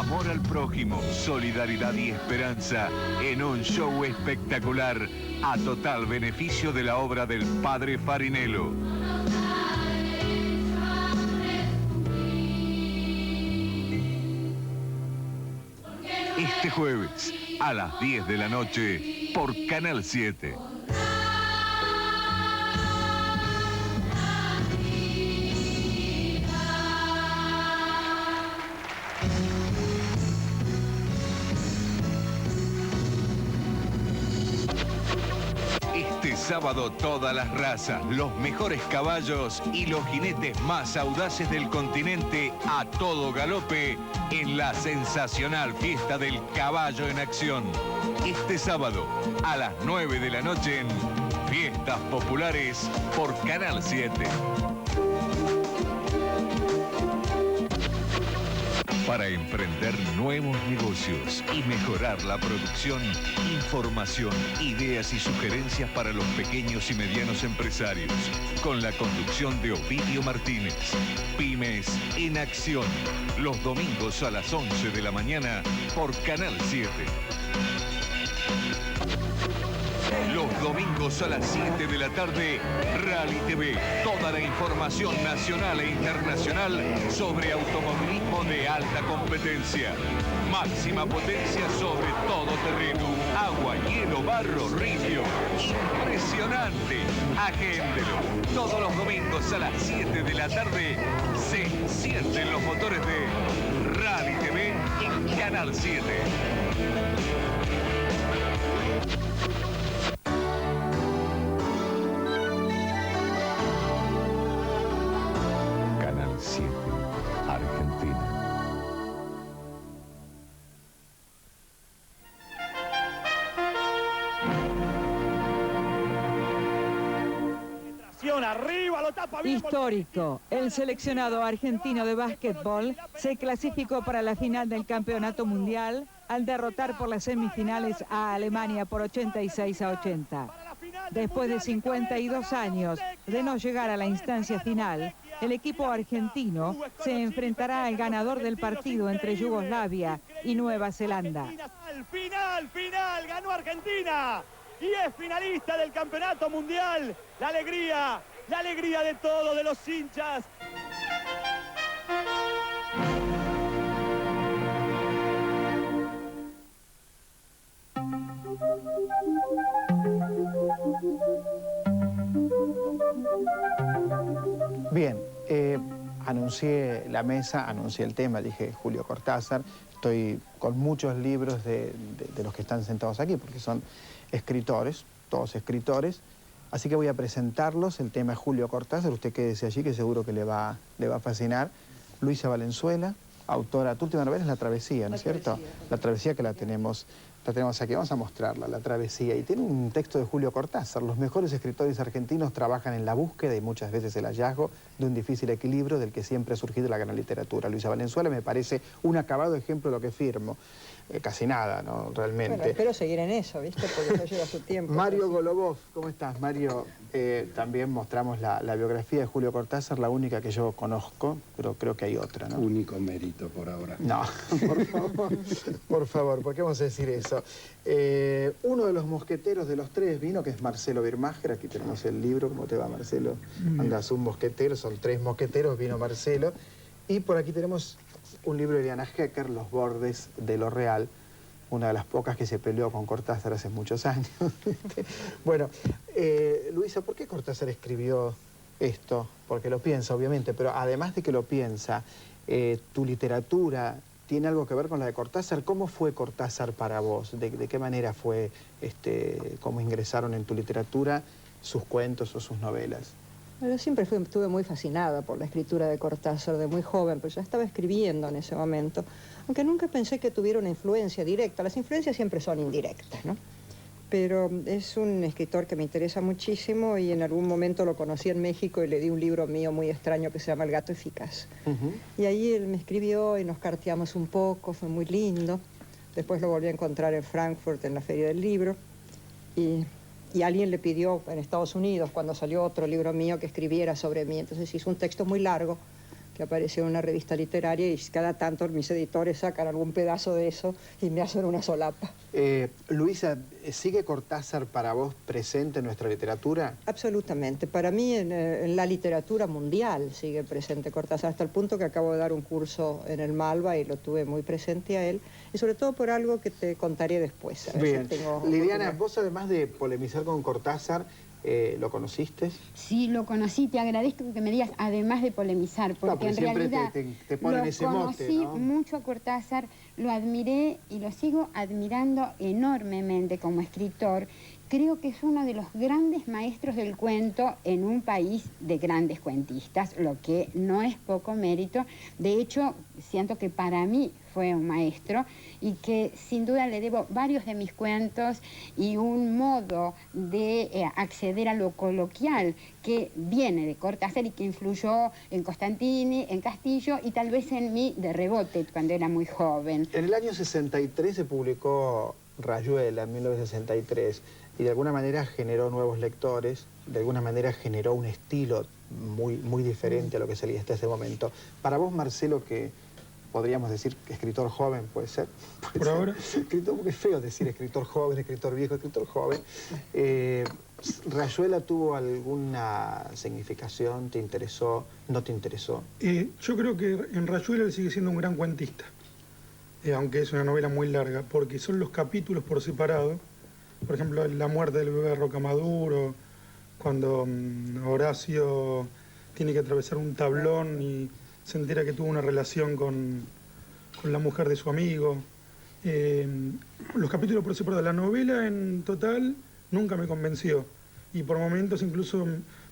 amor al prójimo, solidaridad y esperanza en un show espectacular a total beneficio de la obra del Padre Farinello. Este jueves a las 10 de la noche por Canal 7. Este sábado todas las razas, los mejores caballos y los jinetes más audaces del continente a todo galope en la sensacional fiesta del caballo en acción. Este sábado a las 9 de la noche en Fiestas Populares por Canal 7. Para emprender nuevos negocios y mejorar la producción, información, ideas y sugerencias para los pequeños y medianos empresarios. Con la conducción de Ovidio Martínez. Pymes en Acción. Los domingos a las 11 de la mañana por Canal 7. Los domingos a las 7 de la tarde, Rally TV. Toda la información nacional e internacional sobre automovilismo de alta competencia. Máxima potencia sobre todo terreno. Agua, hielo, barro, ripio. Impresionante. Agéndelo. Todos los domingos a las 7 de la tarde se sienten los motores de Rally TV en Canal 7. Canal 7, Argentina. Arriba, lo tapa bien. Histórico, el seleccionado argentino de básquetbol se clasificó para la final del Campeonato Mundial al derrotar por las semifinales a Alemania por 86-80. Después de 52 años de no llegar a la instancia final, el equipo argentino se enfrentará al ganador del partido entre Yugoslavia y Nueva Zelanda. Final, ganó Argentina y es finalista del Campeonato Mundial. La alegría de todos, de los hinchas. Bien, anuncié la mesa, anuncié el tema, dije Julio Cortázar. Estoy con muchos libros de los que están sentados aquí, porque son escritores, todos escritores. Así que voy a presentarlos. El tema es Julio Cortázar. Usted quédese allí, que seguro que le va a fascinar. Luisa Valenzuela, autora. Tu última novela es La Travesía, ¿no es cierto? La Travesía, que la tenemos aquí. Vamos a mostrarla, La Travesía. Y tiene un texto de Julio Cortázar. Los mejores escritores argentinos trabajan en la búsqueda y muchas veces el hallazgo de un difícil equilibrio del que siempre ha surgido la gran literatura. Luisa Valenzuela me parece un acabado ejemplo de lo que firmo. Casi nada, ¿no? Realmente. Bueno, espero seguir en eso, ¿viste? Porque eso lleva su tiempo. Mario Golubov, ¿cómo estás, Mario? También mostramos la biografía de Julio Cortázar, la única que yo conozco, pero creo que hay otra, ¿no? Único mérito por ahora. No, por favor, ¿por qué vamos a decir eso? Uno de los mosqueteros de los tres vino, que es Marcelo Birmacher. Aquí tenemos el libro. ¿Cómo te va, Marcelo? Andas un mosquetero, son tres mosqueteros, vino Marcelo. Y por aquí tenemos un libro de Diana Hecker, Los bordes de lo real, una de las pocas que se peleó con Cortázar hace muchos años. Bueno, Luisa, ¿por qué Cortázar escribió esto? Porque lo piensa, obviamente, pero además de que lo piensa, tu literatura tiene algo que ver con la de Cortázar. ¿Cómo fue Cortázar para vos? ¿De qué manera fue, cómo ingresaron en tu literatura sus cuentos o sus novelas? Bueno, siempre estuve muy fascinada por la escritura de Cortázar, de muy joven, pues ya estaba escribiendo en ese momento, aunque nunca pensé que tuviera una influencia directa. Las influencias siempre son indirectas, ¿no? Pero es un escritor que me interesa muchísimo y en algún momento lo conocí en México y le di un libro mío muy extraño que se llama El gato eficaz. Y ahí él me escribió y nos carteamos un poco, fue muy lindo. Después lo volví a encontrar en Frankfurt, en la Feria del Libro, y alguien le pidió en Estados Unidos, cuando salió otro libro mío, que escribiera sobre mí. Entonces hizo un texto muy largo que apareció en una revista literaria y cada tanto mis editores sacan algún pedazo de eso y me hacen una solapa. Luisa, ¿sigue Cortázar para vos presente en nuestra literatura? Absolutamente. Para mí en la literatura mundial sigue presente Cortázar, hasta el punto que acabo de dar un curso en el Malva y lo tuve muy presente a él, y sobre todo por algo que te contaré después. A ver Bien. si tengo Liliana, vos además de polemizar con Cortázar, ¿lo conociste? Sí, lo conocí. Te agradezco que me digas, además de polemizar, porque en siempre realidad te ponen ese mote, conocí ¿no? mucho a Cortázar, lo admiré y lo sigo admirando enormemente como escritor. Creo que es uno de los grandes maestros del cuento en un país de grandes cuentistas, lo que no es poco mérito. De hecho, siento que para mí fue un maestro y que sin duda le debo varios de mis cuentos y un modo de acceder a lo coloquial que viene de Cortázar y que influyó en Costantini, en Castillo y tal vez en mí de rebote cuando era muy joven. En el año 63 se publicó Rayuela, en 1963, y de alguna manera generó nuevos lectores, de alguna manera generó un estilo muy diferente a lo que salía hasta ese momento. Para vos, Marcelo, que podríamos decir que escritor joven, ¿puede ser? Por ahora. Escritor, porque es feo decir escritor joven, escritor viejo, escritor joven. ¿Rayuela tuvo alguna significación? ¿Te interesó? ¿No te interesó? Yo creo que en Rayuela él sigue siendo un gran cuentista, aunque es una novela muy larga, porque son los capítulos por separado. Por ejemplo, la muerte del bebé Rocamaduro, cuando Horacio tiene que atravesar un tablón y se entera que tuvo una relación con la mujer de su amigo. Los capítulos por separado. La novela en total nunca me convenció y por momentos incluso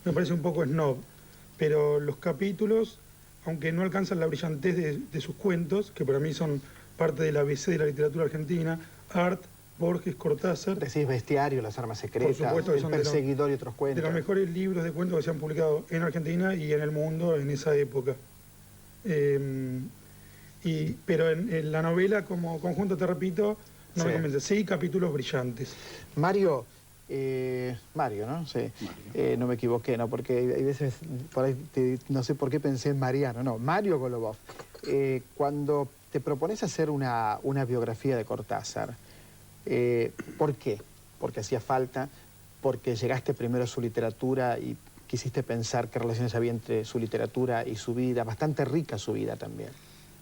me parece un poco snob. Pero los capítulos, aunque no alcanzan la brillantez de sus cuentos, que para mí son parte del ABC de la literatura argentina, Art, Borges, Cortázar. Decís Bestiario, Las armas secretas, Por supuesto que El son perseguidor y otros de cuentos. los mejores libros de cuentos que se han publicado en Argentina y en el mundo en esa época. Pero en la novela, como conjunto, te repito, no me convence. Sí, capítulos brillantes. Mario, ¿no? Sí. No me equivoqué, ¿no? Porque hay veces, por ahí, no sé por qué pensé en Mariano, no, Mario Golubov. Cuando te propones hacer una biografía de Cortázar, ¿por qué? Porque hacía falta, porque llegaste primero a su literatura y quisiste pensar qué relaciones había entre su literatura y su vida, bastante rica su vida también.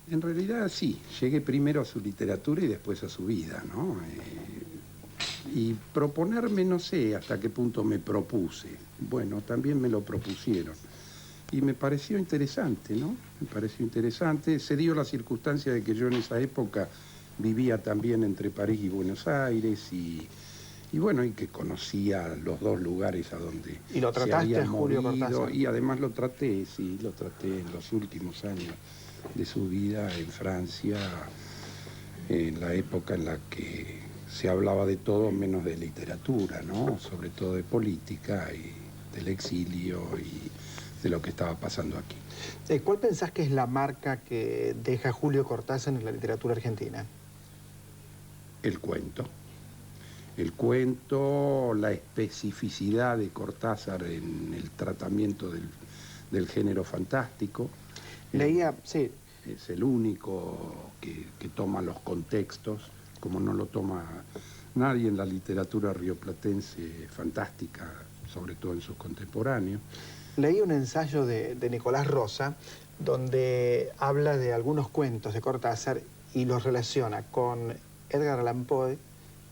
En realidad sí, llegué primero a su literatura y después a su vida, ¿no? Y proponerme, no sé hasta qué punto me propuse. Bueno, también me lo propusieron. Y me pareció interesante, ¿no? Me pareció interesante. Se dio la circunstancia de que yo en esa época vivía también entre París y Buenos Aires y bueno, y que conocía los dos lugares a donde ¿Y lo trataste se había a Julio movido, Cortázar? y además lo traté, sí, lo traté en los últimos años de su vida en Francia, en la época en la que se hablaba de todo menos de literatura, ¿no? Sobre todo de política y del exilio y de lo que estaba pasando aquí. ¿Cuál pensás que es la marca que deja Julio Cortázar en la literatura argentina? El cuento. El cuento, la especificidad de Cortázar en el tratamiento del género fantástico. Leía, sí. Es el único que toma los contextos, como no lo toma nadie en la literatura rioplatense fantástica, sobre todo en sus contemporáneos. Leí un ensayo de Nicolás Rosa, donde habla de algunos cuentos de Cortázar y los relaciona con Edgar Allan Poe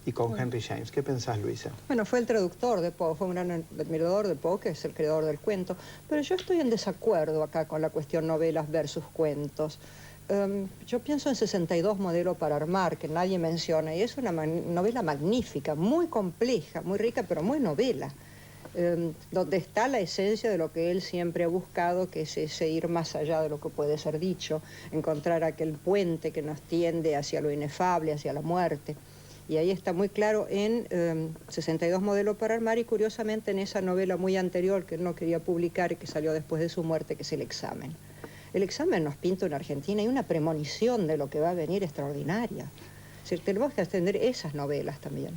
y con Henry James. ¿Qué pensás, Luisa? Bueno, fue el traductor de Poe, fue un gran admirador de Poe, que es el creador del cuento. Pero yo estoy en desacuerdo acá con la cuestión novelas versus cuentos. Yo pienso en 62 Modelo para Armar, que nadie menciona, y es una novela magnífica, muy compleja, muy rica, pero muy novela. Donde está la esencia de lo que él siempre ha buscado, que es ese ir más allá de lo que puede ser dicho, encontrar aquel puente que nos tiende hacia lo inefable, hacia la muerte. Y ahí está muy claro en 62 Modelo para Armar y curiosamente en esa novela muy anterior que él no quería publicar y que salió después de su muerte, que es El examen. El examen nos pinta una Argentina y una premonición de lo que va a venir extraordinaria. Es decir, tenemos que atender esas novelas también.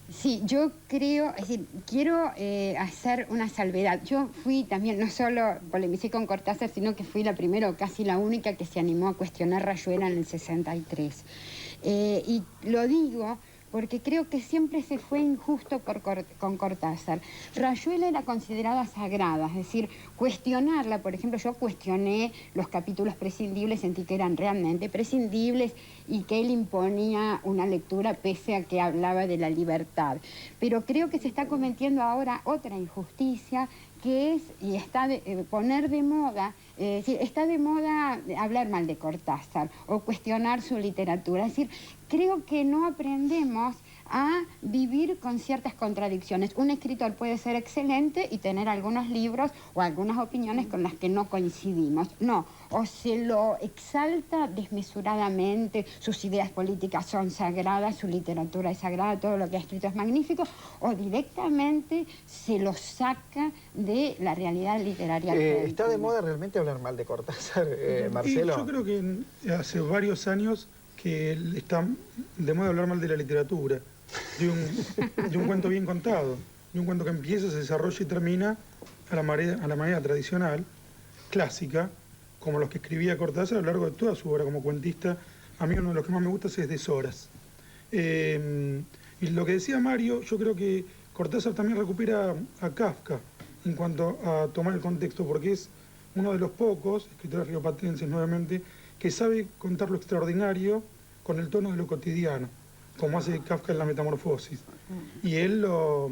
Sí, yo creo, es decir, quiero hacer una salvedad. Yo fui también, no solo polemicé con Cortázar, sino que fui la primera o casi la única que se animó a cuestionar Rayuela en el 63. Y lo digo porque creo que siempre se fue injusto con Cortázar. Rayuela era considerada sagrada, es decir, cuestionarla, por ejemplo, yo cuestioné los capítulos prescindibles, sentí que eran realmente prescindibles y que él imponía una lectura pese a que hablaba de la libertad. Pero creo que se está cometiendo ahora otra injusticia, que es, y está poner de moda, está de moda hablar mal de Cortázar o cuestionar su literatura. Es decir, creo que no aprendemos a vivir con ciertas contradicciones. Un escritor puede ser excelente y tener algunos libros o algunas opiniones con las que no coincidimos. No, o se lo exalta desmesuradamente, sus ideas políticas son sagradas, su literatura es sagrada, todo lo que ha escrito es magnífico, o directamente se lo saca de la realidad literaria. ¿Está de moda realmente hablar mal de Cortázar, Marcelo? Y yo creo que hace varios años que está de moda hablar mal de la literatura, de un cuento bien contado, de un cuento que empieza, se desarrolla y termina a la manera tradicional, clásica, como los que escribía Cortázar a lo largo de toda su obra como cuentista. A mí uno de los que más me gusta es Deshoras. Y lo que decía Mario, yo creo que Cortázar también recupera a Kafka en cuanto a tomar el contexto, porque es uno de los pocos escritores rioplatenses, nuevamente, que sabe contar lo extraordinario con el tono de lo cotidiano, como hace Kafka en La Metamorfosis. Y él lo...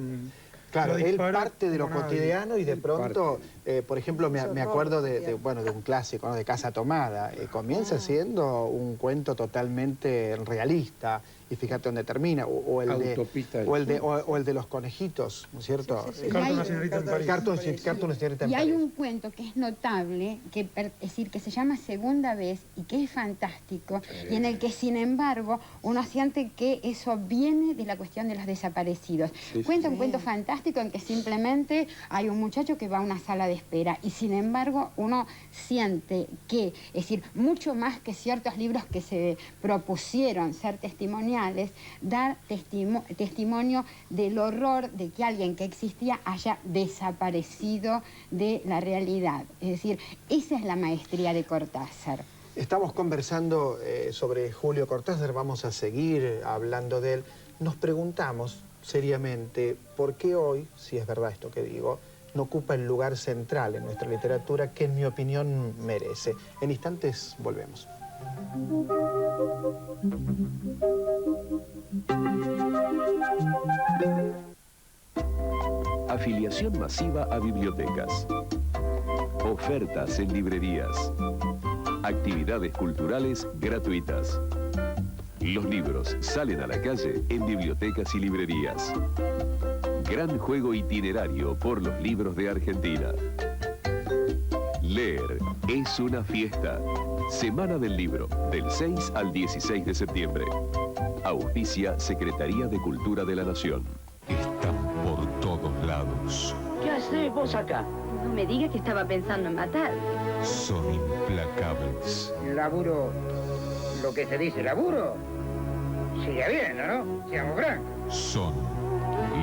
Claro, él parte de lo cotidiano y de pronto, por ejemplo, me acuerdo de un clásico, ¿no?, de Casa Tomada. Comienza siendo un cuento totalmente realista, y fíjate dónde termina, o el de los conejitos, ¿no es cierto? Carta una señorita en París. Carta una señorita en París. Y hay un cuento que es notable, es decir, que se llama Segunda Vez y que es fantástico, y en el que, sin embargo, uno siente que eso viene de la cuestión de los desaparecidos. Cuenta un cuento fantástico en que simplemente hay un muchacho que va a una sala de espera y, sin embargo, uno siente que, es decir, mucho más que ciertos libros que se propusieron ser testimoniales, dar testimonio del horror de que alguien que existía haya desaparecido de la realidad. Es decir, esa es la maestría de Cortázar. Estamos conversando sobre Julio Cortázar, vamos a seguir hablando de él. Nos preguntamos seriamente por qué hoy, si es verdad esto que digo, no ocupa el lugar central en nuestra literatura que, en mi opinión, merece. En instantes volvemos. Afiliación masiva a bibliotecas. Ofertas en librerías. Actividades culturales gratuitas. Los libros salen a la calle en bibliotecas y librerías. Gran juego itinerario por los libros de Argentina. Leer es una fiesta. Semana del Libro, del 6 al 16 de septiembre. Auspicia Secretaría de Cultura de la Nación. Están por todos lados. ¿Qué haces vos acá? No me digas que estaba pensando en matar. Son implacables. Laburo, lo que se dice laburo, sigue habiendo, ¿no? Seamos francos. Son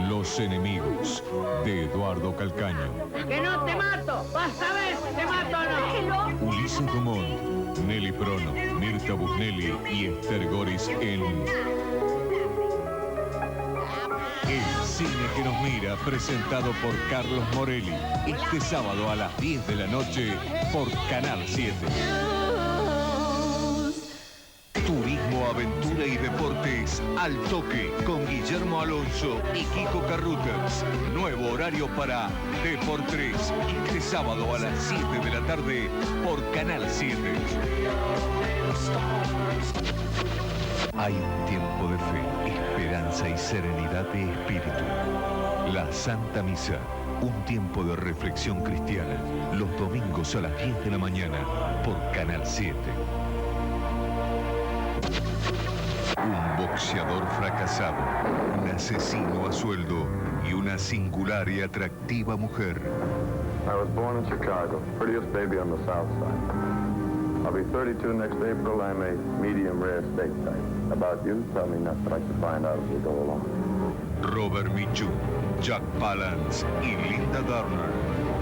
los enemigos de Eduardo Calcaño. ¡Que no te mato! ¡Vas a ver si te mato o no! Ulises Dumont, Nelly Prono, Mirta Busnelli y Esther Goris en El Cine que nos mira, presentado por Carlos Morelli. Este sábado a las 10 de la noche por Canal 7. Turismo, aventura y deportes al toque con Guillermo Alonso y Kiko Carruthers. Nuevo horario para Deportes. Este sábado a las 7 de la tarde por Canal 7. Hay un tiempo de fe, esperanza y serenidad de espíritu. La Santa Misa, un tiempo de reflexión cristiana, los domingos a las 10 de la mañana por Canal 7. Un boxeador fracasado, un asesino a sueldo y una singular y atractiva mujer. I was born in Chicago, prettiest baby on the South Side. I'll be 32 next April. I'm a medium rare steak type. About you, tell me enough that I can find out as we go along. Robert Mitchum, Jack Palance y Linda Turner,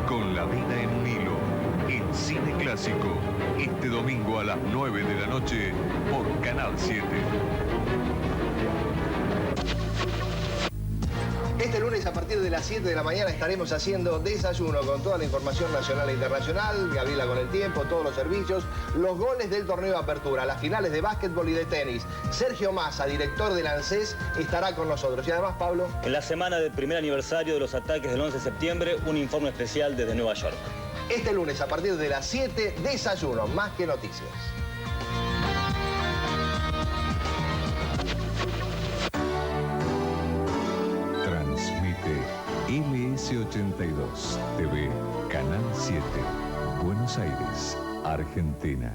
con La vida en un hilo, en Cine Clásico, este domingo a las 9 de la noche por Canal 7. Este lunes a partir de las 7 de la mañana estaremos haciendo desayuno con toda la información nacional e internacional, Gabriela con el tiempo, todos los servicios, los goles del torneo de apertura, las finales de básquetbol y de tenis. Sergio Massa, director del ANSES, estará con nosotros. Y además, Pablo... En la semana del primer aniversario de los ataques del 11 de septiembre, un informe especial desde Nueva York. Este lunes a partir de las 7, desayuno, más que noticias. LS82 TV, Canal 7, Buenos Aires, Argentina.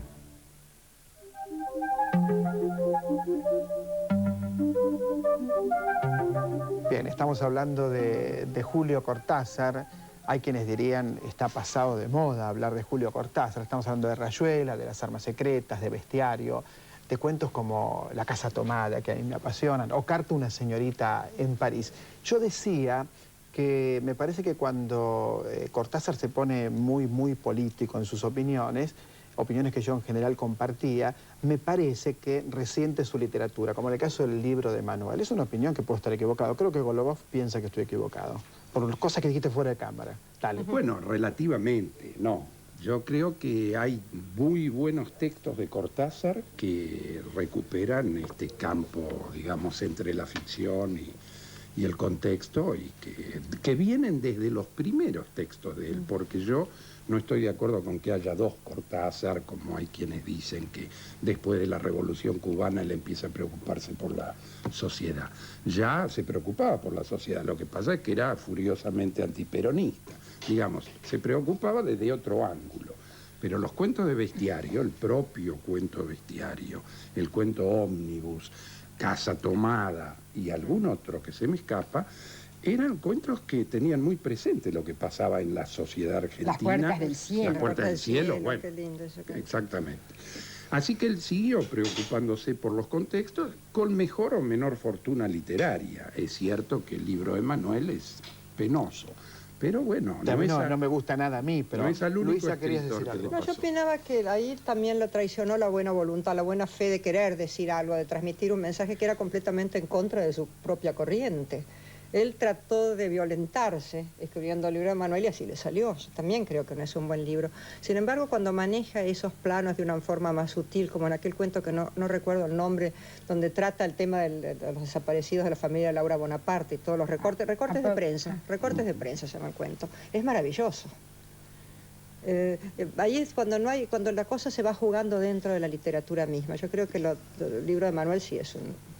Bien, estamos hablando de Julio Cortázar. Hay quienes dirían, está pasado de moda hablar de Julio Cortázar. Estamos hablando de Rayuela, de Las armas secretas, de Bestiario, de cuentos como La casa tomada, que a mí me apasionan, o Carta a una señorita en París. Yo decía que me parece que cuando Cortázar se pone muy político en sus opiniones que yo en general compartía, me parece que resiente su literatura, como en el caso del libro de Manuel. Es una opinión que puedo estar equivocado. Creo que Golubov piensa que estoy equivocado, por cosas que dijiste fuera de cámara. Dale. Bueno, relativamente, no. Yo creo que hay muy buenos textos de Cortázar que recuperan este campo, digamos, entre la ficción y el contexto, y que vienen desde los primeros textos de él, porque yo no estoy de acuerdo con que haya dos Cortázar, como hay quienes dicen que después de la Revolución Cubana él empieza a preocuparse por la sociedad. Ya se preocupaba por la sociedad, lo que pasa es que era furiosamente antiperonista, digamos, se preocupaba desde otro ángulo. Pero los cuentos de Bestiario, el propio cuento de Bestiario, el cuento ómnibus, Casa tomada y algún otro que se me escapa, eran cuentos que tenían muy presente lo que pasaba en la sociedad argentina. Las puertas del cielo. Las puertas del cielo, bueno. Qué lindo eso. Exactamente. Así que él siguió preocupándose por los contextos con mejor o menor fortuna literaria. Es cierto que el libro de Manuel es penoso. Pero bueno, no me gusta nada a mí, pero no es al único Luisa, querías decir algo. No, yo opinaba que ahí también lo traicionó la buena voluntad, la buena fe de querer decir algo, de transmitir un mensaje que era completamente en contra de su propia corriente. Él trató de violentarse escribiendo el libro de Manuel y así le salió. Yo también creo que no es un buen libro. Sin embargo, cuando maneja esos planos de una forma más sutil, como en aquel cuento que no recuerdo el nombre, donde trata el tema de los desaparecidos de la familia de Laura Bonaparte y todos los recortes de prensa se llama el cuento. Es maravilloso. Ahí es cuando la cosa se va jugando dentro de la literatura misma. Yo creo que el libro de Manuel sí es un...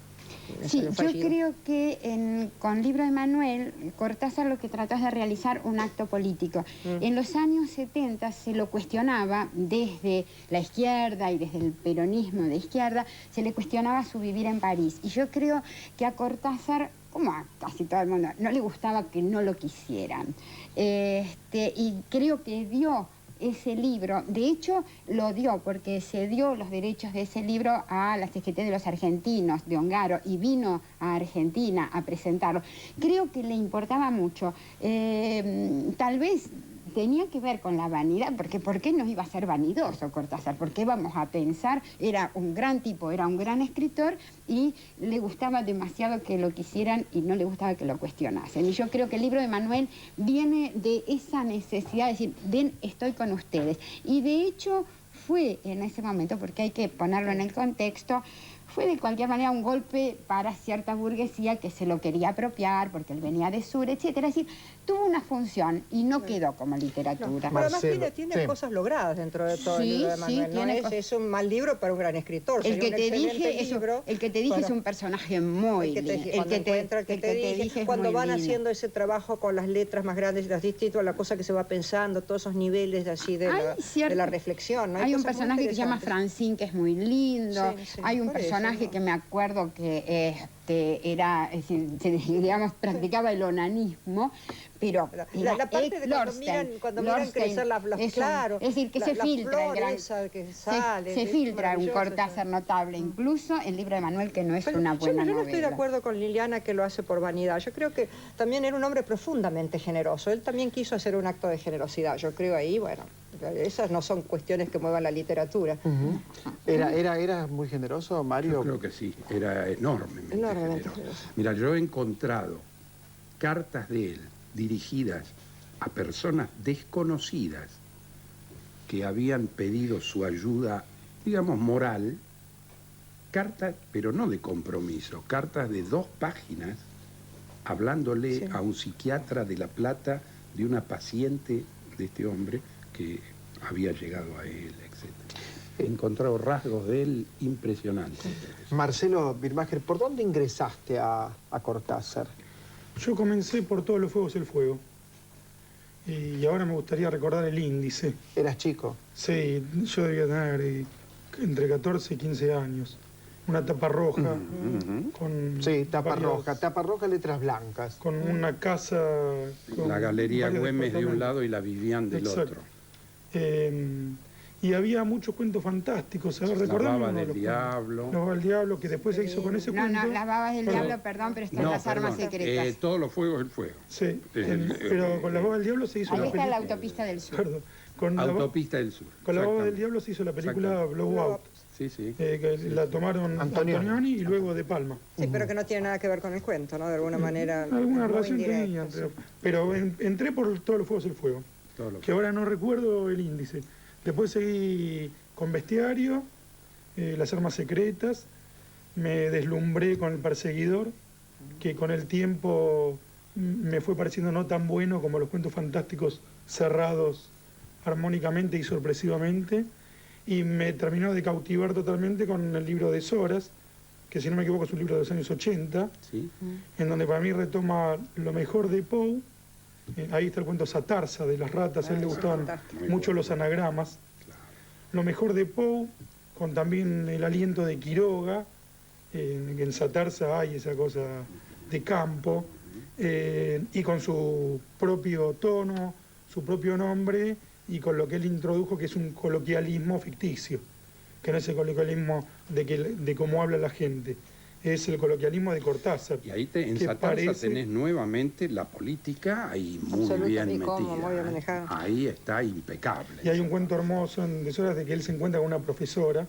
Sí, yo creo que con el libro de Manuel, Cortázar lo que trató es de realizar un acto político. En los años 70 se lo cuestionaba desde la izquierda y desde el peronismo de izquierda, se le cuestionaba su vivir en París. Y yo creo que a Cortázar, como a casi todo el mundo, no le gustaba que no lo quisieran. Y creo que dio ese libro, de hecho lo dio porque se dio los derechos de ese libro a la CGT de los Argentinos, de Ongaro, y vino a Argentina a presentarlo. Creo que le importaba mucho. Tal vez tenía que ver con la vanidad, porque ¿por qué no iba a ser vanidoso Cortázar? ¿Por qué vamos a pensar? Era un gran tipo, era un gran escritor y le gustaba demasiado que lo quisieran y no le gustaba que lo cuestionasen. Y yo creo que el libro de Manuel viene de esa necesidad de decir, ven, estoy con ustedes. Y de hecho fue en ese momento, porque hay que ponerlo en el contexto, fue de cualquier manera un golpe para cierta burguesía que se lo quería apropiar porque él venía de sur, etcétera. Es decir, tuvo una función y no quedó como literatura. Pero además tiene cosas logradas dentro de todo el libro de Manuel. Es un mal libro para un gran escritor. El que te dije es un personaje muy lindo. Cuando van haciendo ese trabajo con las letras más grandes y los distritos, la cosa que se va pensando, todos esos niveles así de la reflexión. Hay un personaje que se llama Francine, que es muy lindo. Hay un personaje personaje que me acuerdo que era, es decir, digamos, practicaba el onanismo, pero la parte de cuando miran crecer las claro, es decir, que se filtra el gran, que sale, se filtra un Cortázar notable, incluso el libro de Manuel, que no es una buena novela. Yo no estoy de acuerdo con Liliana que lo hace por vanidad. Yo creo que también era un hombre profundamente generoso. Él también quiso hacer un acto de generosidad. Yo creo ahí, bueno, esas no son cuestiones que muevan la literatura. ¿Era muy generoso, Mario? Yo creo que sí, era enormemente generoso. Mira, yo he encontrado cartas de él dirigidas a personas desconocidas que habían pedido su ayuda, digamos, moral, cartas, pero no de compromiso, cartas de 2 páginas, hablándole a un psiquiatra de La Plata de una paciente de este hombre que había llegado a él, etc. He encontrado rasgos de él impresionantes. Marcelo Birmacher, ¿por dónde ingresaste a Cortázar? Yo comencé por Todos los fuegos el fuego. Y ahora me gustaría recordar El índice. ¿Eras chico? Sí, yo debía tener entre 14 y 15 años. Una tapa roja. Con sí, tapa roja, letras blancas. Con una casa... Con la Galería Güemes de un lado y la Vivian del otro. Y había muchos cuentos fantásticos. A ver, La Baba del Diablo. La Baba del Diablo, que después se hizo con ese cuento. No, Las Babas del Diablo, perdón, pero están Las Armas Secretas. Todos los fuegos el fuego. Sí, pero con La Baba del Diablo se hizo la película. Ahí está La Autopista del Sur. Perdón. Autopista del Sur. Con La Baba del Diablo se hizo la película Blowout. Sí, sí. Que la tomaron Antonioni y luego De Palma. Sí, pero que no tiene nada que ver con el cuento, ¿no? De alguna manera. Alguna relación tenía. Pero entré por Todos los fuegos el fuego. Que ahora no recuerdo el índice. Después seguí con Bestiario, Las Armas Secretas, me deslumbré con El Perseguidor, que con el tiempo me fue pareciendo no tan bueno como los cuentos fantásticos cerrados armónicamente y sorpresivamente, y me terminó de cautivar totalmente con el libro de Soras, que si no me equivoco es un libro de los años 80, en donde para mí retoma lo mejor de Poe. Ahí está el cuento Satarsa de las ratas, a él le gustaban mucho los anagramas. Lo mejor de Poe, con también el aliento de Quiroga, en Satarsa hay esa cosa de campo, y con su propio tono, su propio nombre, y con lo que él introdujo, que es un coloquialismo ficticio, que no es el coloquialismo de cómo habla la gente. Es el coloquialismo de Cortázar. Y ahí en Satarsa tenés nuevamente la política ahí muy bien metida. Ahí está impecable. Y hay un cuento hermoso en Deshoras de que él se encuentra con una profesora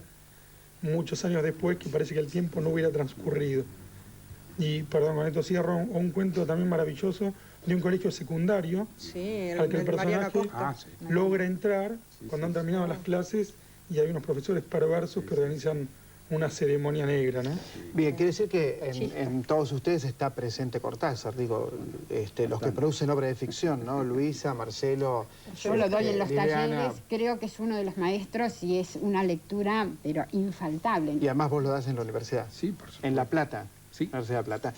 muchos años después, que parece que el tiempo no hubiera transcurrido. Y, perdón, con esto cierro, un cuento también maravilloso de un colegio secundario al que el personaje logra entrar cuando han terminado las clases y hay unos profesores perversos que organizan una ceremonia negra, ¿no? Bien, quiere decir que en todos ustedes está presente Cortázar, digo, los que producen obra de ficción, ¿no? Luisa, Marcelo, yo lo doy en los talleres, creo que es uno de los maestros y es una lectura, pero infaltable. Y además vos lo das en la universidad. Sí, por supuesto. En La Plata. Sí. Universidad de Plata.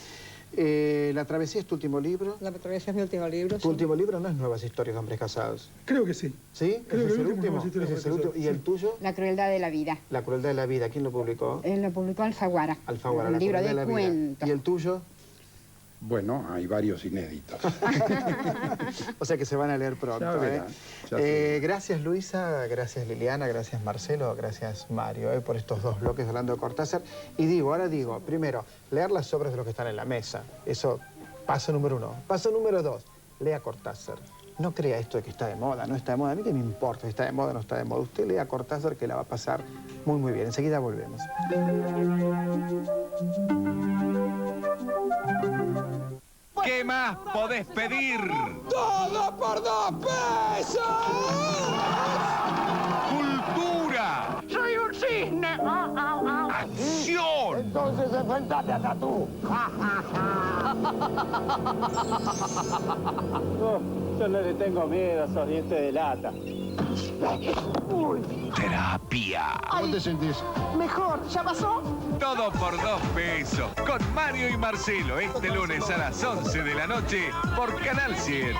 ¿La Travesía es tu último libro? La Travesía es mi último libro. ¿Tu último libro no es Nuevas Historias de Hombres Casados? Creo que sí. ¿Sí? Creo que es el último. ¿Y el tuyo? La Crueldad de la Vida. La Crueldad de la Vida. ¿Quién lo publicó? Lo publicó Alfaguara. Alfaguara, un libro de cuentos. ¿Y el tuyo? Bueno, hay varios inéditos. O sea que se van a leer pronto. Gracias Luisa, gracias Liliana, gracias Marcelo, gracias Mario por estos 2 bloques hablando de Cortázar. Y ahora digo, primero, leer las obras de los que están en la mesa. Eso, paso número 1. Paso número 2, lea Cortázar. No crea esto de que está de moda, no está de moda. A mí que me importa si está de moda o no está de moda. Usted lea Cortázar que la va a pasar muy, muy bien. Enseguida volvemos. ¿Qué más podés pedir? ¡Todo por 2 pesos! ¡Cultura! ¡Soy un cisne! ¡Acción! Entonces enfrentate a Tatú. Yo no le tengo miedo a esos dientes de lata. Terapia. ¿Cómo te sentís? Mejor, ¿ya pasó? Todo por 2 pesos. Con Mario y Marcelo, este lunes a las 11 de la noche por Canal 7.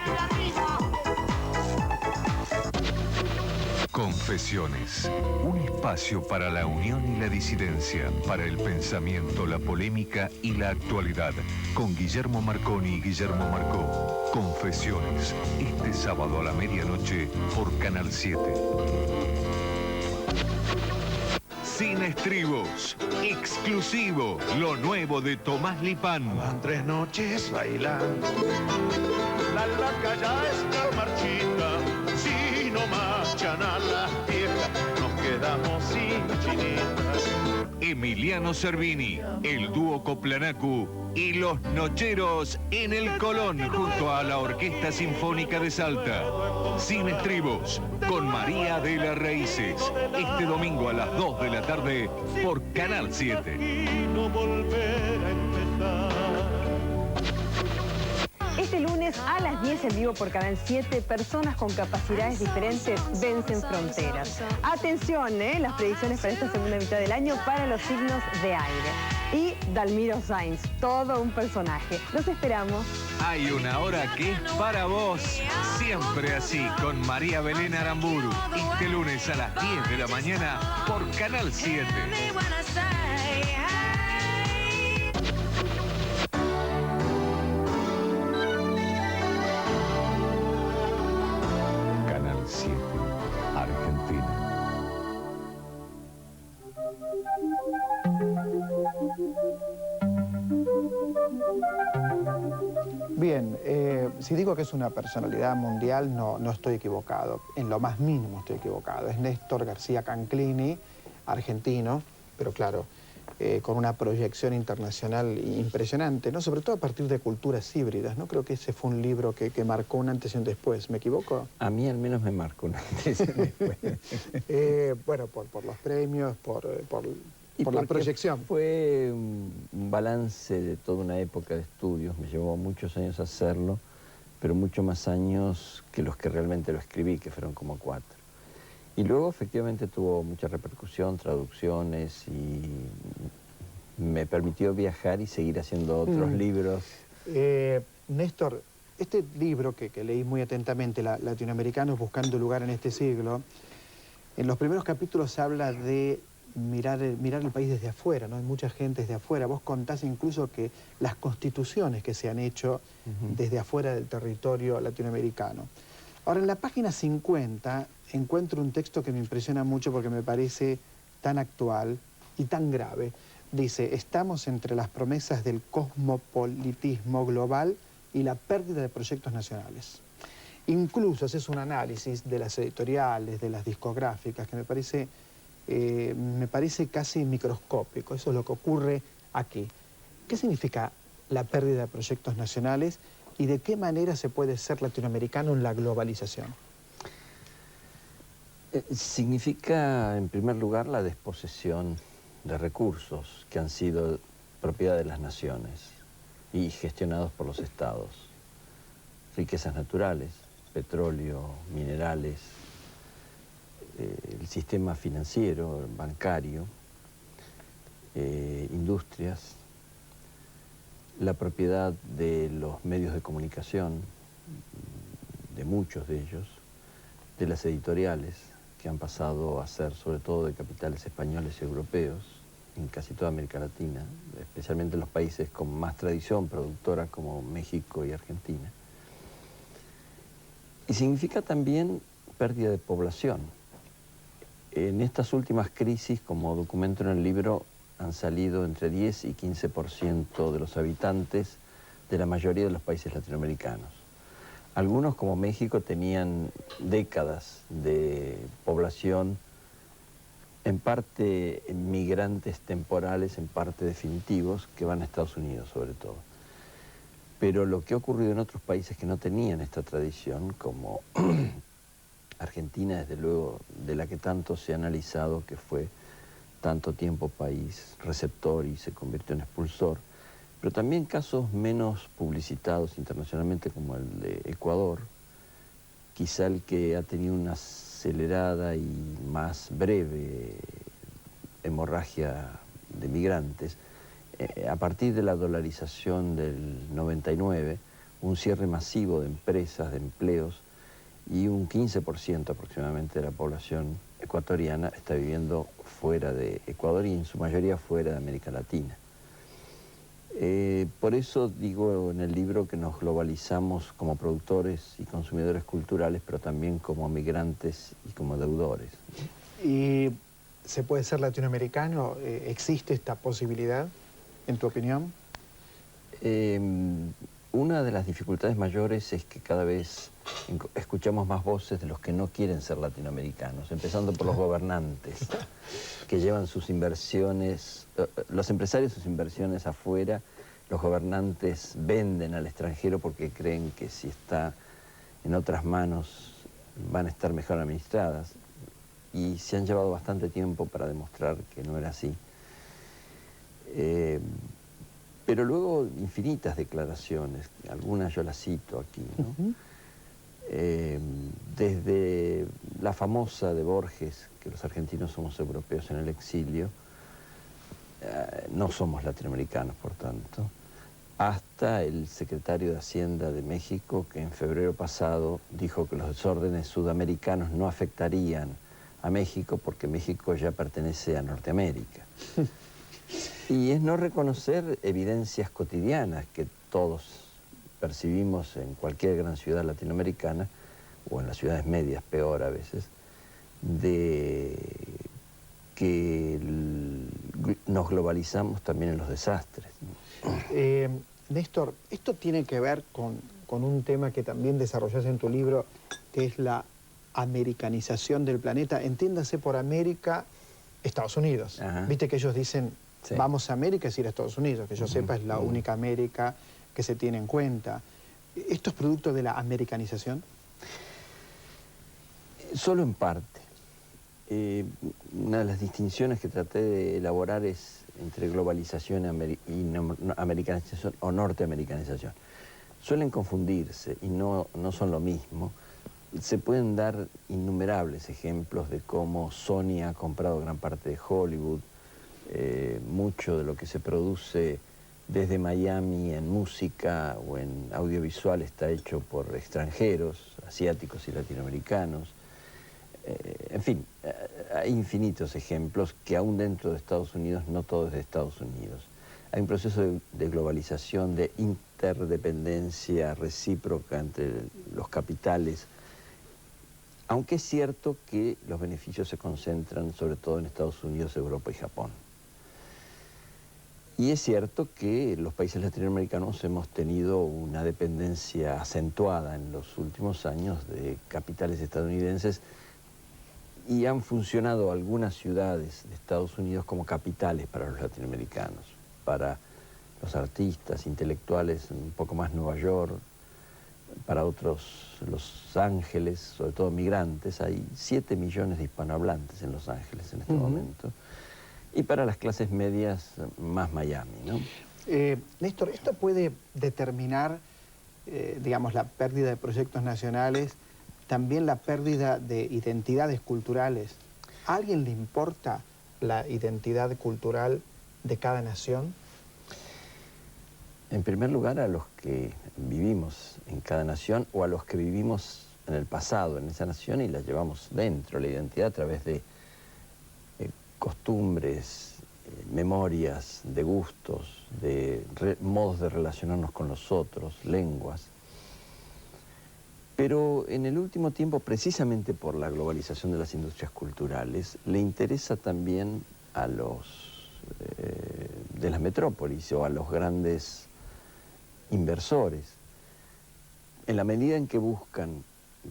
Confesiones, un espacio para la unión y la disidencia, para el pensamiento, la polémica y la actualidad, con Guillermo Marconi y Guillermo Marcó. Confesiones, este sábado a la medianoche por Canal 7. Sin estribos, exclusivo, lo nuevo de Tomás Lipán. Van 3 noches bailando, la laca ya está marchita, si no marchan a las viejas, nos quedamos sin chinitas. Emiliano Cervini, el dúo Coplanacu y los Nocheros en el Colón junto a la Orquesta Sinfónica de Salta. Sin estribos, con María de las Raíces, este domingo a las 2 de la tarde por Canal 7. Este lunes a las 10 en vivo por Canal 7, personas con capacidades diferentes vencen fronteras. Atención, las predicciones para esta segunda mitad del año para los signos de aire. Y Dalmiro Sainz, todo un personaje. Los esperamos. Hay una hora que es para vos, siempre así, con María Belén Aramburu. Este lunes a las 10 de la mañana por Canal 7. Canal 7, Argentina. Bien, si digo que es una personalidad mundial, no estoy equivocado. En lo más mínimo estoy equivocado. Es Néstor García Canclini, argentino, pero claro, con una proyección internacional impresionante, ¿no? Sobre todo a partir de Culturas Híbridas, ¿no? Creo que ese fue un libro que marcó un antes y un después. ¿Me equivoco? A mí al menos me marcó un antes y un después. Bueno, por los premios, por la proyección. Fue un balance de toda una época de estudios. Me llevó muchos años hacerlo, pero mucho más años que los que realmente lo escribí, que fueron como 4. Y luego efectivamente tuvo mucha repercusión, traducciones, y me permitió viajar y seguir haciendo otros libros. Néstor, este libro que leí muy atentamente, Latinoamericanos buscando lugar en este siglo, en los primeros capítulos habla de mirar el país desde afuera, ¿no? Hay mucha gente desde afuera. Vos contás incluso que las constituciones que se han hecho desde afuera del territorio latinoamericano. Ahora, en la página 50 encuentro un texto que me impresiona mucho porque me parece tan actual y tan grave. Dice, estamos entre las promesas del cosmopolitismo global y la pérdida de proyectos nacionales. Incluso haces un análisis de las editoriales, de las discográficas, que me parece casi microscópico. Eso es lo que ocurre aquí. ¿Qué significa la pérdida de proyectos nacionales y de qué manera se puede ser latinoamericano en la globalización? Significa, en primer lugar, la desposesión de recursos que han sido propiedad de las naciones y gestionados por los estados. Riquezas naturales, petróleo, minerales, el sistema financiero, bancario, industrias, la propiedad de los medios de comunicación, de muchos de ellos, de las editoriales, que han pasado a ser sobre todo de capitales españoles y europeos, en casi toda América Latina, especialmente en los países con más tradición productora como México y Argentina. Y significa también pérdida de población. En estas últimas crisis, como documento en el libro, han salido entre 10 y 15% de los habitantes de la mayoría de los países latinoamericanos. Algunos, como México, tenían décadas de población, en parte migrantes temporales, en parte definitivos, que van a Estados Unidos sobre todo. Pero lo que ha ocurrido en otros países que no tenían esta tradición, como Argentina, desde luego, de la que tanto se ha analizado que fue tanto tiempo país receptor y se convirtió en expulsor, pero también casos menos publicitados internacionalmente como el de Ecuador, quizá el que ha tenido una acelerada y más breve hemorragia de migrantes. A partir de la dolarización del 99, un cierre masivo de empresas, de empleos, y un 15% aproximadamente de la población ecuatoriana está viviendo fuera de Ecuador y en su mayoría fuera de América Latina. Por eso digo en el libro que nos globalizamos como productores y consumidores culturales, pero también como migrantes y como deudores. ¿Y se puede ser latinoamericano? ¿Existe esta posibilidad, en tu opinión? Una de las dificultades mayores es que cada vez escuchamos más voces de los que no quieren ser latinoamericanos, empezando por los gobernantes, que llevan sus inversiones, los empresarios sus inversiones afuera, los gobernantes venden al extranjero porque creen que si está en otras manos van a estar mejor administradas, y se han llevado bastante tiempo para demostrar que no era así. Pero luego infinitas declaraciones, algunas yo las cito aquí, ¿no? Desde la famosa de Borges, que los argentinos somos europeos en el exilio, no somos latinoamericanos por tanto, hasta el secretario de Hacienda de México, que en febrero pasado dijo que los desórdenes sudamericanos no afectarían a México porque México ya pertenece a Norteamérica. Y es no reconocer evidencias cotidianas que todos percibimos en cualquier gran ciudad latinoamericana, o en las ciudades medias, peor a veces, de que nos globalizamos también en los desastres. Néstor, esto tiene que ver con un tema que también desarrollas en tu libro, que es la americanización del planeta. Entiéndase por América, Estados Unidos. Ajá. Viste que ellos dicen, sí, vamos a América, es ir a Estados Unidos, que yo sepa es la única América que se tiene en cuenta. ¿Esto es producto de la americanización? Solo en parte. Una de las distinciones que traté de elaborar es entre globalización y americanización o norteamericanización. Suelen confundirse y no son lo mismo. Se pueden dar innumerables ejemplos de cómo Sony ha comprado gran parte de Hollywood, mucho de lo que se produce desde Miami en música o en audiovisual está hecho por extranjeros, asiáticos y latinoamericanos. En fin, hay infinitos ejemplos que aún dentro de Estados Unidos, no todo es de Estados Unidos. Hay un proceso de globalización, de interdependencia recíproca entre los capitales, aunque es cierto que los beneficios se concentran sobre todo en Estados Unidos, Europa y Japón. Y es cierto que los países latinoamericanos hemos tenido una dependencia acentuada en los últimos años de capitales estadounidenses y han funcionado algunas ciudades de Estados Unidos como capitales para los latinoamericanos, para los artistas, intelectuales, un poco más Nueva York, para otros Los Ángeles, sobre todo migrantes. Hay 7 millones de hispanohablantes en Los Ángeles en este momento. Y para las clases medias, más Miami, ¿no? Néstor, ¿esto puede determinar, digamos, la pérdida de proyectos nacionales, también la pérdida de identidades culturales? ¿A alguien le importa la identidad cultural de cada nación? En primer lugar, a los que vivimos en cada nación o a los que vivimos en el pasado en esa nación y la llevamos dentro, la identidad a través de costumbres, memorias, de gustos, de modos de relacionarnos con los otros, lenguas. Pero en el último tiempo, precisamente por la globalización de las industrias culturales, le interesa también a los de las metrópolis o a los grandes inversores. En la medida en que buscan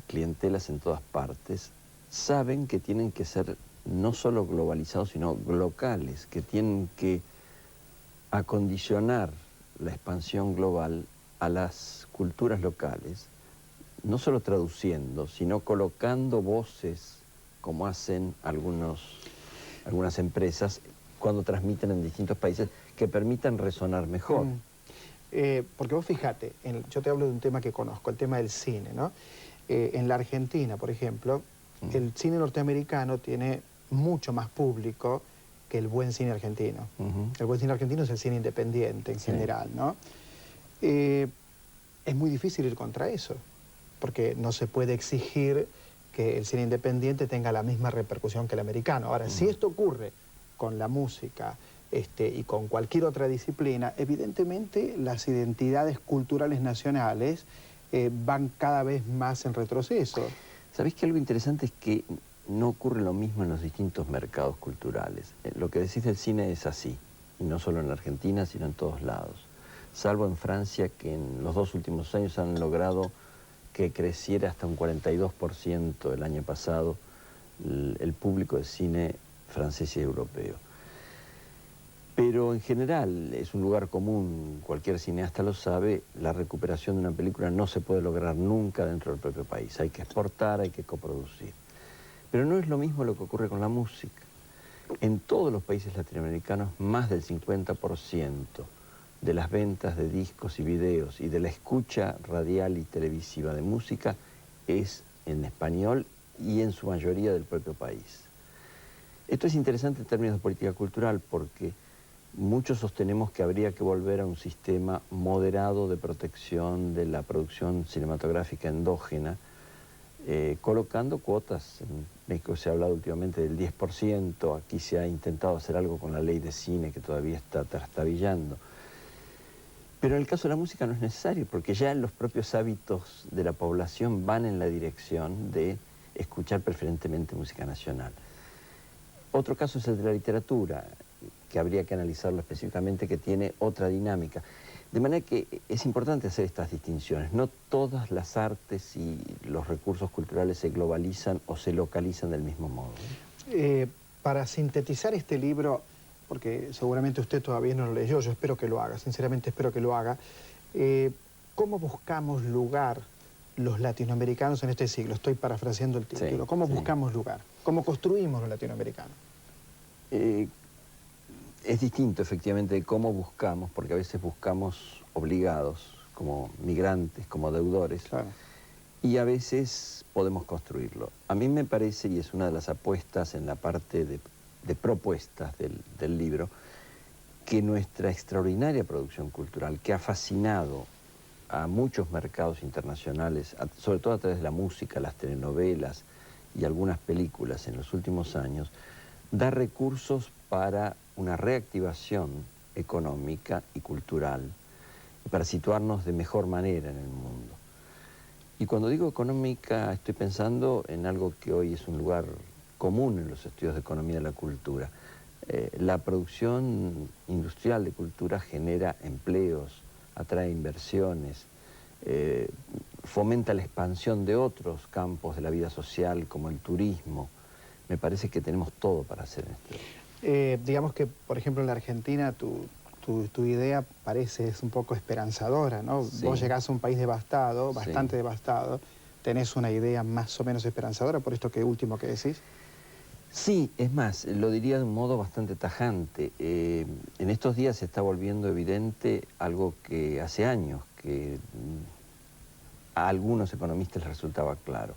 clientelas en todas partes, saben que tienen que ser no solo globalizados, sino locales, que tienen que acondicionar la expansión global a las culturas locales, no solo traduciendo, sino colocando voces, como hacen algunas empresas, cuando transmiten en distintos países, que permitan resonar mejor. Porque vos fíjate, yo te hablo de un tema que conozco, el tema del cine, ¿no? En la Argentina, por ejemplo, el cine norteamericano tiene mucho más público que el buen cine argentino. El buen cine argentino es el cine independiente en general, ¿no? Es muy difícil ir contra eso. porque no se puede exigir que el cine independiente tenga la misma repercusión que el americano. Ahora, si esto ocurre con la música y con cualquier otra disciplina, evidentemente las identidades culturales nacionales van cada vez más en retroceso. ¿Sabés que algo interesante es que no ocurre lo mismo en los distintos mercados culturales? Lo que decís del cine es así, y no solo en la Argentina, sino en todos lados. Salvo en Francia, que en los 2 últimos años han logrado que creciera hasta un 42% el año pasado el público de cine francés y europeo. Pero en general, es un lugar común, cualquier cineasta lo sabe, la recuperación de una película no se puede lograr nunca dentro del propio país. Hay que exportar, hay que coproducir. Pero no es lo mismo lo que ocurre con la música. En todos los países latinoamericanos, más del 50% de las ventas de discos y videos y de la escucha radial y televisiva de música es en español y en su mayoría del propio país. Esto es interesante en términos de política cultural porque muchos sostenemos que habría que volver a un sistema moderado de protección de la producción cinematográfica endógena, colocando cuotas. En México se ha hablado últimamente del 10%, aquí se ha intentado hacer algo con la ley de cine que todavía está trastabillando. Pero en el caso de la música no es necesario, porque ya los propios hábitos de la población van en la dirección de escuchar preferentemente música nacional. Otro caso es el de la literatura, que habría que analizarlo específicamente, que tiene otra dinámica. De manera que es importante hacer estas distinciones. No todas las artes y los recursos culturales se globalizan o se localizan del mismo modo. Para sintetizar este libro, porque seguramente usted todavía no lo leyó, yo espero que lo haga, sinceramente espero que lo haga, ¿cómo buscamos lugar los latinoamericanos en este siglo? Estoy parafraseando el título. Sí, ¿Cómo buscamos lugar? ¿Cómo construimos los latinoamericanos? Es distinto, efectivamente, de cómo buscamos, porque a veces buscamos obligados, como migrantes, como deudores, claro, y a veces podemos construirlo. A mí me parece, y es una de las apuestas en la parte de propuestas del libro, que nuestra extraordinaria producción cultural, que ha fascinado a muchos mercados internacionales, sobre todo a través de la música, las telenovelas y algunas películas en los últimos años, da recursos para una reactivación económica y cultural, y para situarnos de mejor manera en el mundo. Y cuando digo económica, estoy pensando en algo que hoy es un lugar común en los estudios de economía de la cultura. La producción industrial de cultura genera empleos, atrae inversiones, fomenta la expansión de otros campos de la vida social, como el turismo. Me parece que tenemos todo para hacer esto. Digamos que, por ejemplo, en la Argentina tu idea parece es un poco esperanzadora, ¿no? Sí. Vos llegás a un país devastado, bastante devastado, ¿tenés una idea más o menos esperanzadora por esto último que decís? Sí, es más, lo diría de un modo bastante tajante. En estos días se está volviendo evidente algo que hace años que a algunos economistas les resultaba claro.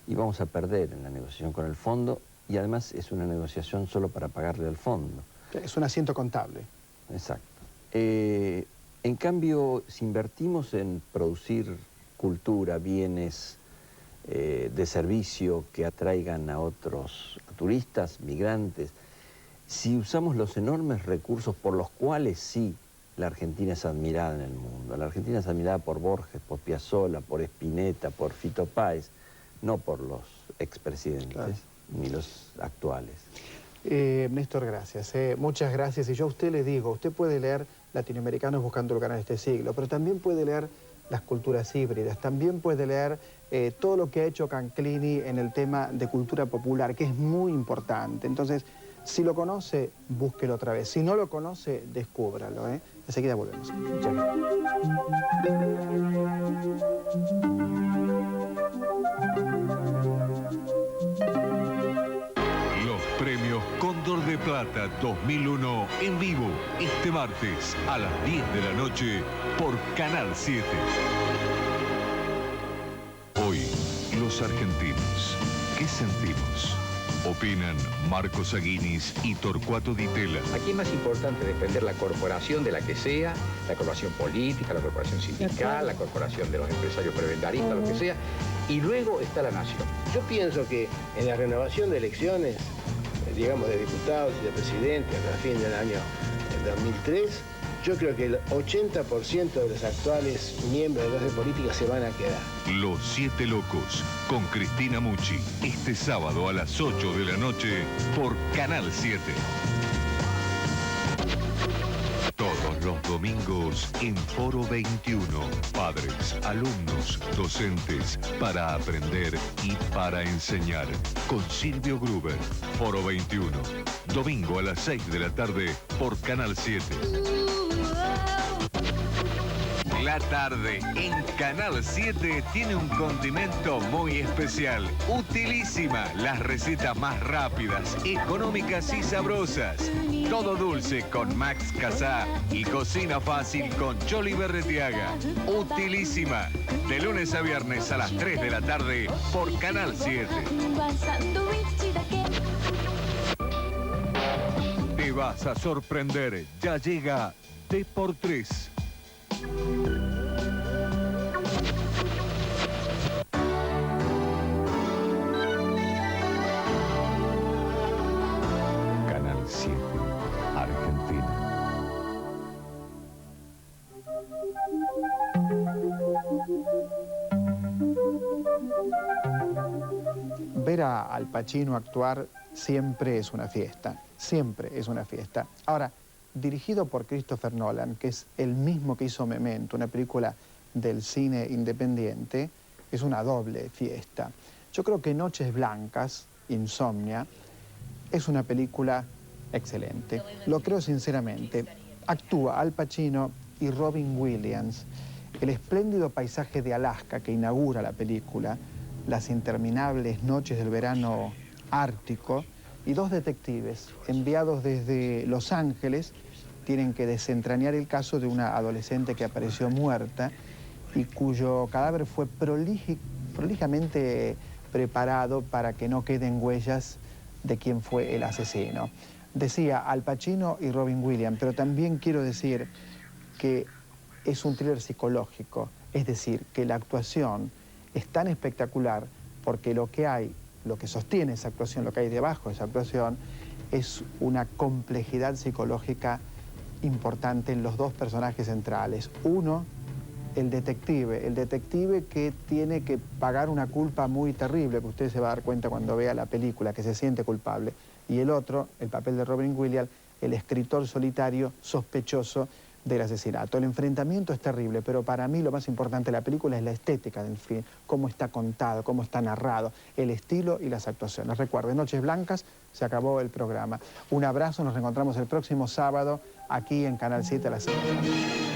Y vamos a perder en la negociación con el fondo, y además es una negociación solo para pagarle al fondo. Es un asiento contable. Exacto. En cambio, si invertimos en producir cultura, bienes de servicio que atraigan a otros turistas, migrantes, si usamos los enormes recursos por los cuales sí la Argentina es admirada en el mundo. La Argentina es admirada por Borges, por Piazzolla, por Spinetta, por Fito Páez, no por los expresidentes, claro, ni los actuales. Néstor, gracias. Muchas gracias. Y yo a usted le digo, usted puede leer Latinoamericanos buscando lugar en este siglo, pero también puede leer las culturas híbridas, también puede leer todo lo que ha hecho Canclini en el tema de cultura popular, que es muy importante. Entonces, si lo conoce, búsquelo otra vez. Si no lo conoce, descúbralo. Enseguida volvemos. Muchas Premios Cóndor de Plata 2001 en vivo este martes a las 10 de la noche por Canal 7. Hoy, los argentinos, ¿qué sentimos? Opinan Marco Saguinis y Torcuato Di Tella. Aquí es más importante defender la corporación de la que sea, la corporación política, la corporación sindical, la corporación de los empresarios prebendaristas, lo que sea, y luego está la nación. Yo pienso que en la renovación de elecciones, digamos de diputados y de presidentes a fin del año 2003, yo creo que el 80% de los actuales miembros de la clase política se van a quedar. Los Siete Locos, con Cristina Mucci, este sábado a las 8 de la noche por Canal 7. Todos los domingos en Foro 21. Padres, alumnos, docentes, para aprender y para enseñar. Con Silvio Gruber, Foro 21. Domingo a las 6 de la tarde por Canal 7. La tarde en Canal 7 tiene un condimento muy especial. Utilísima, las recetas más rápidas, económicas y sabrosas. Todo dulce con Max Casá y cocina fácil con Choli Berretiaga. Utilísima, de lunes a viernes a las 3 de la tarde por Canal 7. Te vas a sorprender, ya llega D×3. Canal 7, Argentina. Ver a Al Pacino actuar siempre es una fiesta, siempre es una fiesta. Ahora, dirigido por Christopher Nolan, que es el mismo que hizo Memento, una película del cine independiente, es una doble fiesta. Yo creo que Noches Blancas, Insomnia, es una película excelente. Lo creo sinceramente. Actúa Al Pacino y Robin Williams. El espléndido paisaje de Alaska que inaugura la película, las interminables noches del verano ártico, y dos detectives enviados desde Los Ángeles tienen que desentrañar el caso de una adolescente que apareció muerta y cuyo cadáver fue prolijamente preparado para que no queden huellas de quién fue el asesino. Decía Al Pacino y Robin Williams, pero también quiero decir que es un thriller psicológico, es decir, que la actuación es tan espectacular porque lo que hay, lo que sostiene esa actuación, lo que hay debajo de esa actuación, es una complejidad psicológica importante en los dos personajes centrales. Uno, el detective que tiene que pagar una culpa muy terrible, que usted se va a dar cuenta cuando vea la película, que se siente culpable. Y el otro, el papel de Robin Williams, el escritor solitario, sospechoso del asesinato. El enfrentamiento es terrible, pero para mí lo más importante de la película es la estética del film, cómo está contado, cómo está narrado, el estilo y las actuaciones. Recuerden, Noches Blancas, se acabó el programa. Un abrazo, nos reencontramos el próximo sábado aquí en Canal 7 a las 5 de la tarde.